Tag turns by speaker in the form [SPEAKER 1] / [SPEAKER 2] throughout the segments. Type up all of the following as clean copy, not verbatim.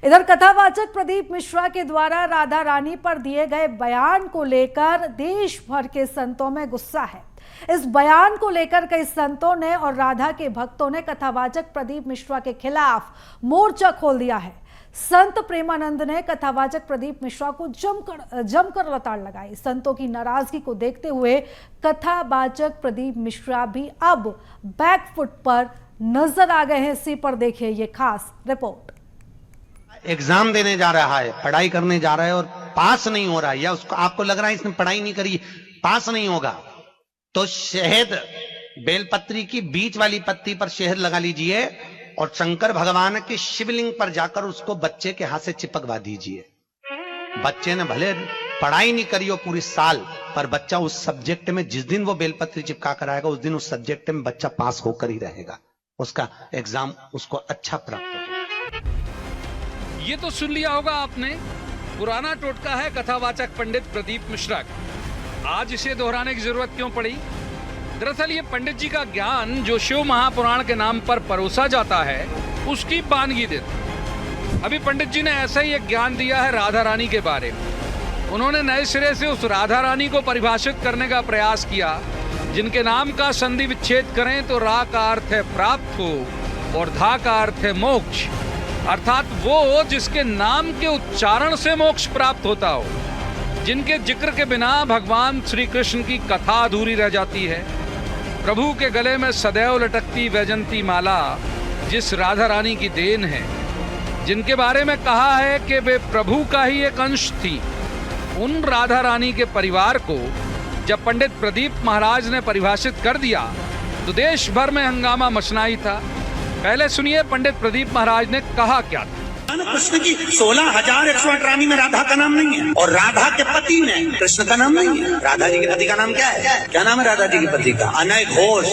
[SPEAKER 1] इधर कथावाचक प्रदीप मिश्रा के द्वारा राधा रानी पर दिए गए बयान को लेकर देश भर के संतों में गुस्सा है। इस बयान को लेकर कई संतों ने और राधा के भक्तों ने कथावाचक प्रदीप मिश्रा के खिलाफ मोर्चा खोल दिया है। संत प्रेमानंद ने कथावाचक प्रदीप मिश्रा को जमकर लताड़ लगाई। संतों की नाराजगी को देखते हुए कथावाचक प्रदीप मिश्रा भी अब बैकफुट पर नजर आ गए हैं। इसी पर देखिए ये खास रिपोर्ट।
[SPEAKER 2] एग्जाम देने जा रहा है, पढ़ाई करने जा रहा है और पास नहीं हो रहा है, या उसको आपको लग रहा है इसने पढ़ाई नहीं करी, पास नहीं होगा, तो शहद बेलपत्री की बीच वाली पत्ती पर शहद लगा लीजिए और शंकर भगवान के शिवलिंग पर जाकर उसको बच्चे के हाथ से चिपकवा दीजिए। बच्चे ने भले पढ़ाई नहीं करी हो पूरी साल, पर बच्चा उस सब्जेक्ट में जिस दिन वो बेलपत्री चिपका कर आएगा उस दिन उस सब्जेक्ट में बच्चा पास होकर ही रहेगा, उसका एग्जाम उसको अच्छा प्राप्त होगा।
[SPEAKER 3] ये तो सुन लिया होगा आपने, पुराना टोटका है कथावाचक पंडित प्रदीप मिश्रा का। आज इसे दोहराने की जरूरत क्यों पड़ी? दरअसल ये पंडित जी का ज्ञान जो शिव महापुराण के नाम पर परोसा जाता है उसकी बानगी देते। अभी पंडित जी ने ऐसा ही एक ज्ञान दिया है राधा रानी के बारे में। उन्होंने नए सिरे से उस राधा रानी को परिभाषित करने का प्रयास किया जिनके नाम का संधि विच्छेद करें तो रा का अर्थ है प्राप्त हो और धा का अर्थ है मोक्ष, अर्थात वो जिसके नाम के उच्चारण से मोक्ष प्राप्त होता हो, जिनके जिक्र के बिना भगवान श्री कृष्ण की कथा अधूरी रह जाती है। प्रभु के गले में सदैव लटकती वैजंती माला जिस राधा रानी की देन है, जिनके बारे में कहा है कि वे प्रभु का ही एक अंश थी, उन राधा रानी के परिवार को जब पंडित प्रदीप महाराज ने परिभाषित कर दिया तो देश भर में हंगामा मचना ही था। पहले सुनिए पंडित प्रदीप महाराज ने कहा क्या था।
[SPEAKER 4] कृष्ण की 16,108 रानी में राधा का नाम नहीं है और राधा के पति में कृष्ण का नाम नहीं है। राधा जी के पति का नाम क्या है? क्या नाम है राधा जी के पति का? अनय घोष।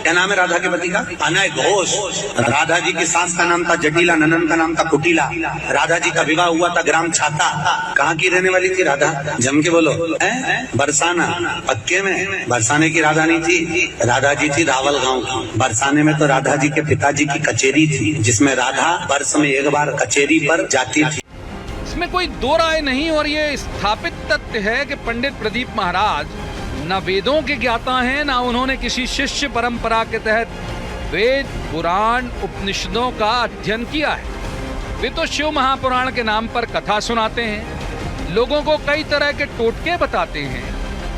[SPEAKER 4] क्या नाम है राधा के पति का? अनय घोष। राधा जी की सास का नाम था जटिला, ननन का नाम था कुटिला। राधा जी का विवाह हुआ था ग्राम छाता। कहाँ की रहने वाली थी राधा? जम के बोलो। बरसाना। पक्के में बरसाने की राधा नहीं थी, राधा जी थी रावल गांव की। बरसाने में तो राधा जी के पिताजी की कचेरी थी जिसमें राधा वर्ष में एक बार कचेरी पर जाती थी।
[SPEAKER 3] इसमें कोई दो राय नहीं और ये स्थापित तथ्य है कि पंडित प्रदीप महाराज न वेदों के ज्ञाता हैं, न उन्होंने किसी शिष्य परंपरा के तहत वेद पुराण उपनिषदों का अध्ययन किया है। वे तो शिव महापुराण के नाम पर कथा सुनाते हैं, लोगों को कई तरह के टोटके बताते हैं,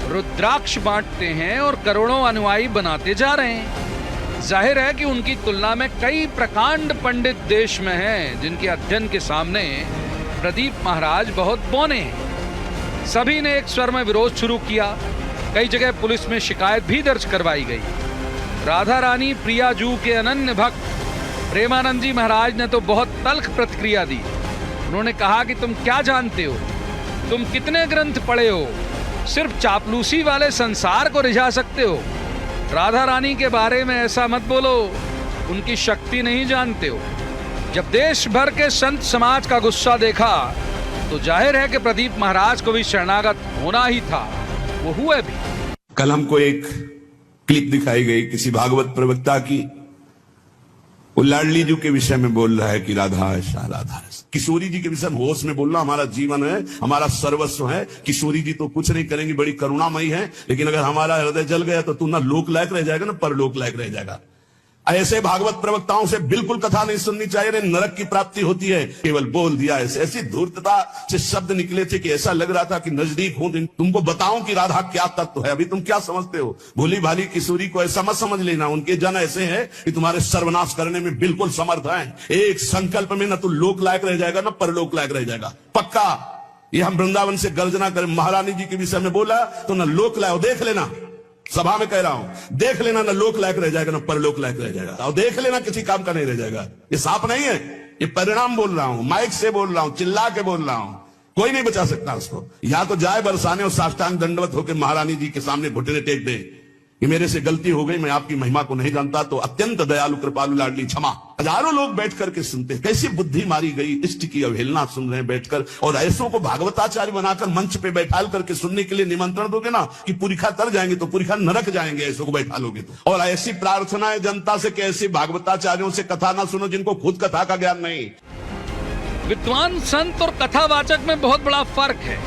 [SPEAKER 3] रुद्राक्ष बांटते हैं और करोड़ों अनुयायी बनाते जा रहे हैं। जाहिर है कि उनकी तुलना में कई प्रकांड पंडित देश में हैं जिनके अध्ययन के सामने प्रदीप महाराज बहुत बौने हैं। सभी ने एक स्वर में विरोध शुरू किया। कई जगह पुलिस में शिकायत भी दर्ज करवाई गई। राधा रानी प्रिया जू के अनन्य भक्त प्रेमानंद जी महाराज ने तो बहुत तल्ख प्रतिक्रिया दी। उन्होंने कहा कि तुम क्या जानते हो, तुम कितने ग्रंथ पढ़े हो, सिर्फ चापलूसी वाले संसार को रिझा सकते हो। राधा रानी के बारे में ऐसा मत बोलो, उनकी शक्ति नहीं जानते हो। जब देश भर के संत समाज का गुस्सा देखा तो जाहिर है कि प्रदीप महाराज को भी शरणागत होना ही था। वो हुए भी।
[SPEAKER 5] कल हमको एक क्लिप दिखाई गई किसी भागवत प्रवक्ता की, वो लाडली जी के विषय में बोल रहा है कि राधा ऐसा राधा ऐसा। किशोरी जी के विषय में होश में बोलना हमारा जीवन है, हमारा सर्वस्व है। किशोरी जी तो कुछ नहीं करेंगी, बड़ी करुणामयी है, लेकिन अगर हमारा हृदय जल गया तो तू ना लोक लायक रह जाएगा ना परलोक लायक रह जाएगा। ऐसे भागवत प्रवक्ताओं से बिल्कुल कथा नहीं सुननी चाहिए, नरक की प्राप्ति होती है। केवल बोल दिया ऐसी धूर्तता से शब्द निकले थे कि ऐसा लग रहा था कि नजदीक हूं, तुमको बताऊं कि राधा क्या तत्व है। अभी तुम क्या समझते हो? भोली भाली किशोरी को ऐसा मत समझ लेना। उनके जन ऐसे हैं कि तुम्हारे सर्वनाश करने में बिल्कुल समर्थ हैं। एक संकल्प में न तू लोक लायक रह जाएगा न परलोक लायक रह जाएगा, पक्का। ये हम वृंदावन से गर्जना करें, महारानी जी के विषय में बोला तो न लोक लायक, देख लेना, सभा में कह रहा हूं, देख लेना ना लोक लायक रह जाएगा ना परलोक लायक रह जाएगा। और देख लेना किसी काम का नहीं रह जाएगा। ये सांप नहीं है, ये परिणाम बोल रहा हूं, माइक से बोल रहा हूं, चिल्ला के बोल रहा हूं। कोई नहीं बचा सकता उसको। या तो जाए बरसाने और साष्टांग दंडवत होकर महारानी जी के सामने घुटने टेक दे कि मेरे से गलती हो गई, मैं आपकी महिमा को नहीं जानता, तो अत्यंत दयालु कृपालु लाडली क्षमा। हजारों लोग बैठ करके सुनते, कैसी बुद्धि मारी गई, इष्ट की अवहेलना सुन रहे हैं बैठकर। और ऐसों को भागवताचार्य बनाकर मंच पे बैठाल करके सुनने के लिए निमंत्रण दोगे ना कि पुरिखा तर जाएंगे तो पुरिखा नरक जाएंगे, ऐसों को बैठा लोगे तो। और ऐसी प्रार्थना है जनता से कि ऐसे भागवताचार्यों से कथा ना सुनो जिनको खुद कथा का ज्ञान नहीं।
[SPEAKER 3] विद्वान संत और कथावाचक में बहुत बड़ा फर्क है।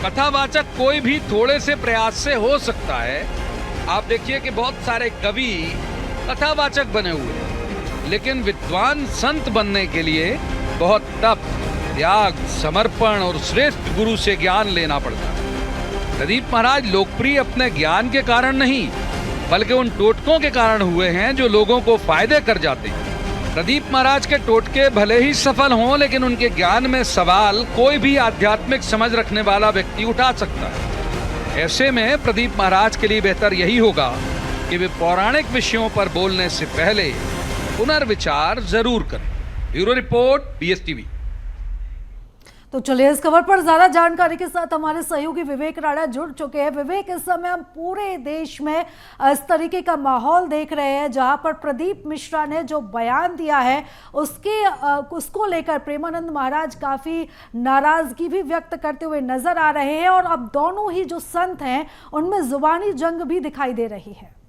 [SPEAKER 3] कथावाचक कोई भी थोड़े से प्रयास से हो सकता है। आप देखिए कि बहुत सारे कवि कथावाचक बने हुए हैं, लेकिन विद्वान संत बनने के लिए बहुत तप, त्याग, समर्पण और श्रेष्ठ गुरु से ज्ञान लेना पड़ता है। प्रदीप महाराज लोकप्रिय अपने ज्ञान के कारण नहीं, बल्कि उन टोटकों के कारण हुए हैं जो लोगों को फायदे कर जाते हैं। प्रदीप महाराज के टोटके भले ही सफल हों, लेकिन उनके ज्ञान में सवाल कोई भी आध्यात्मिक समझ रखने वाला व्यक्ति उठा सकता है। ऐसे में प्रदीप महाराज के लिए बेहतर यही होगा कि वे पौराणिक विषयों पर बोलने से पहले पुनर्विचार जरूर करें। Bureau report, BSTV।
[SPEAKER 1] तो चलिए इस खबर पर ज्यादा जानकारी के साथ हमारे सहयोगी विवेक राणा जुड़ चुके हैं। विवेक, इस समय हम पूरे देश में इस तरीके का माहौल देख रहे हैं जहां पर प्रदीप मिश्रा ने जो बयान दिया है उसको लेकर प्रेमानंद महाराज काफी नाराजगी भी व्यक्त करते हुए नजर आ रहे हैं और अब दोनों ही जो संत हैं उनमें जुबानी जंग भी दिखाई दे रही है।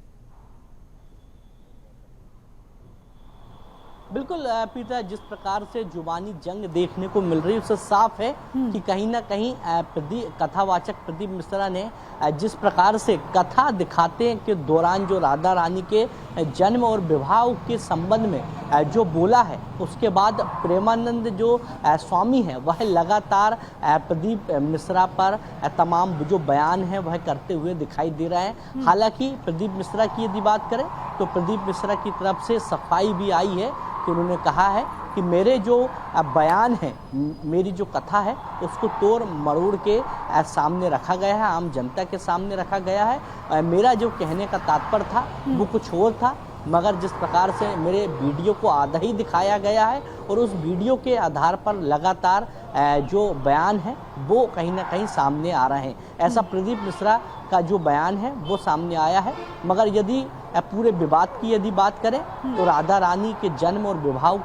[SPEAKER 6] बिल्कुल पीटर, जिस प्रकार से जुबानी जंग देखने को मिल रही है उससे साफ है कि कहीं ना कहीं कथावाचक प्रदीप मिश्रा ने जिस प्रकार से कथा दिखाते के दौरान जो राधा रानी के जन्म और विवाह के संबंध में जो बोला है, उसके बाद प्रेमानंद जो स्वामी है वह लगातार प्रदीप मिश्रा पर तमाम जो बयान है वह करते हुए दिखाई दे रहा है। हालांकि प्रदीप मिश्रा की यदि बात करें तो प्रदीप मिश्रा की तरफ से सफाई भी आई है कि उन्होंने कहा है कि मेरे जो बयान है, मेरी जो कथा है उसको तोड़ मरोड़ के सामने रखा गया है, आम जनता के सामने रखा गया है। मेरा जो कहने का तात्पर्य था वो कुछ और था, मगर जिस प्रकार से मेरे वीडियो को आधा ही दिखाया गया है और उस वीडियो के आधार पर लगातार जो बयान है वो कहीं ना कहीं सामने आ रहे हैं। ऐसा प्रदीप मिश्रा का जो बयान है वो सामने आया है। मगर यदि पूरे विवाद की यदि बात करें तो राधा रानी के जन्म और विवाह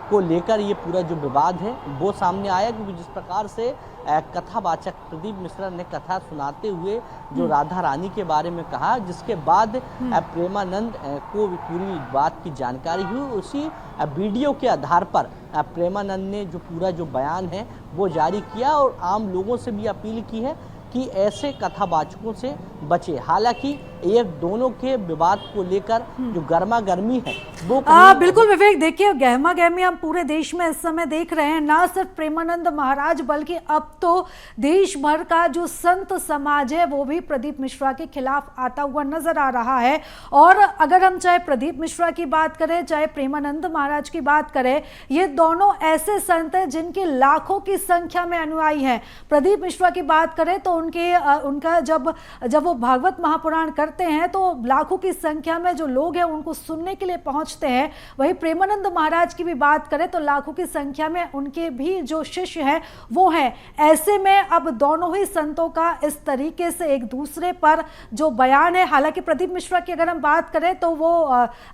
[SPEAKER 6] को लेकर ये पूरा जो विवाद है वो सामने आया, क्योंकि जिस प्रकार से कथावाचक प्रदीप मिश्रा ने कथा सुनाते हुए जो राधा रानी के बारे में कहा, जिसके बाद प्रेमानंद को पूरी बात की जानकारी हुई, उसी वीडियो के आधार पर प्रेमानंद ने जो पूरा जो बयान है वो जारी किया और आम लोगों से भी अपील की है कि ऐसे कथावाचकों से बचे। हालांकि ये दोनों के विवाद को लेकर जो गर्मा गर्मी है वो
[SPEAKER 1] बिल्कुल विवेक, देखिए गहमा गहमी हम पूरे देश में इस समय देख रहे हैं। ना सिर्फ प्रेमानंद महाराज बल्कि अब तो देश भर का जो संत समाज है वो भी प्रदीप मिश्रा के खिलाफ आता हुआ नजर आ रहा है। और अगर हम चाहे प्रदीप मिश्रा की बात करें चाहे प्रेमानंद महाराज की बात करें, ये दोनों ऐसे संत हैं जिनके लाखों की संख्या में अनुयायी हैं। प्रदीप मिश्रा की बात करें तो उनका जब वो भागवत महापुराण करते हैं तो लाखों की संख्या में जो लोग हैं उनको सुनने के लिए पहुंचते हैं। वहीं प्रेमानंद महाराज की भी बात करें तो लाखों की संख्या में उनके भी जो शिष्य हैं वो हैं। ऐसे में अब दोनों ही संतों का इस तरीके से एक दूसरे पर जो बयान है, हालांकि प्रदीप मिश्रा की अगर हम बात करें तो वो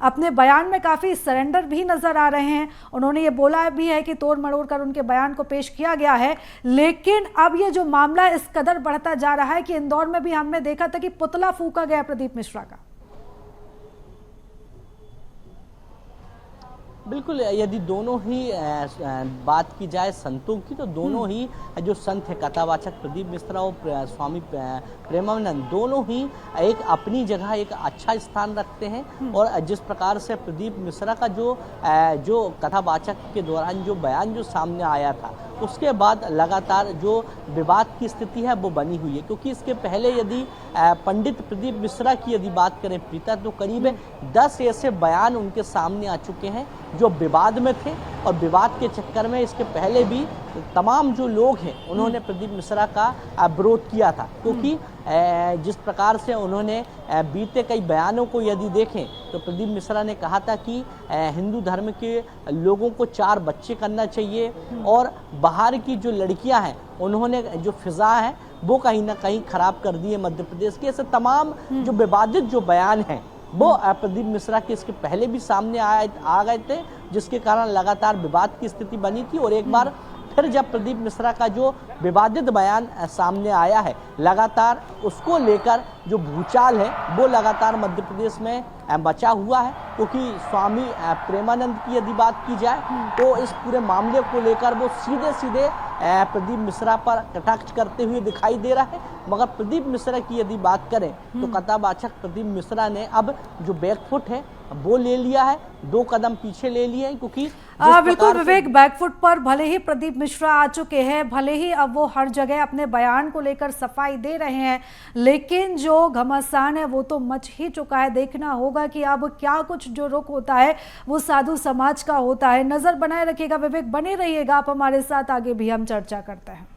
[SPEAKER 1] अपने बयान में काफी सरेंडर भी नजर आ रहे हैं। उन्होंने ये बोला भी है कि तोड़ मरोड़ कर उनके बयान को पेश किया गया है। लेकिन अब ये जो मामला इस कदर बढ़ता जा रहा है कि इंदौर में भी हमने देखा था कि पुतला फूका गया प्रदीप मिश्रा का।
[SPEAKER 6] बिल्कुल, यदि दोनों ही बात की जाए संतों की तो दोनों ही जो संत है कथावाचक प्रदीप मिश्रा और स्वामी प्रेमानंद, दोनों ही एक अपनी जगह एक अच्छा स्थान रखते हैं। और जिस प्रकार से प्रदीप मिश्रा का जो कथावाचक के दौरान जो बयान जो सामने आया था उसके बाद लगातार जो विवाद की स्थिति है वो बनी हुई है, क्योंकि इसके पहले यदि पंडित प्रदीप मिश्रा की यदि बात करें प्रीता तो करीब 10 ऐसे बयान उनके सामने आ चुके हैं जो विवाद में थे। और विवाद के चक्कर में इसके पहले भी तमाम जो लोग हैं उन्होंने प्रदीप मिश्रा का विरोध किया था, क्योंकि जिस प्रकार से उन्होंने बीते कई बयानों को यदि देखें तो प्रदीप मिश्रा ने कहा था कि हिंदू धर्म के लोगों को 4 बच्चे करना चाहिए और बाहर की जो लड़कियां हैं उन्होंने जो फिजा है वो कहीं ना कहीं खराब कर दी है मध्य प्रदेश के। ऐसे तमाम जो विवादित जो बयान हैं वो प्रदीप मिश्रा के इसके पहले भी सामने आ गए थे, जिसके कारण लगातार विवाद की स्थिति बनी थी। और एक बार फिर जब प्रदीप मिश्रा का जो विवादित बयान सामने आया है, लगातार उसको लेकर जो भूचाल है वो लगातार मध्य प्रदेश में बचा हुआ है, क्योंकि स्वामी प्रेमानंद की यदि बात की जाए तो इस पूरे मामले को लेकर वो सीधे सीधे प्रदीप मिश्रा पर कटाक्ष करते हुए दिखाई दे रहा है। मगर प्रदीप मिश्रा की यदि बात करें तो कथावाचक प्रदीप मिश्रा ने अब जो बैकफुट है वो ले लिया है, 2 कदम पीछे ले लिए हैं, क्योंकि
[SPEAKER 1] बिल्कुल विवेक, बैकफुट पर भले ही प्रदीप मिश्रा आ चुके हैं, भले ही अब वो हर जगह अपने बयान को लेकर सफाई दे रहे हैं, लेकिन जो घमासान है वो तो मच ही चुका है। देखना होगा कि अब क्या कुछ जो रुख होता है वो साधु समाज का होता है। नजर बनाए रखिएगा विवेक, बने रहिएगा आप हमारे साथ, आगे भी हम चर्चा करते हैं।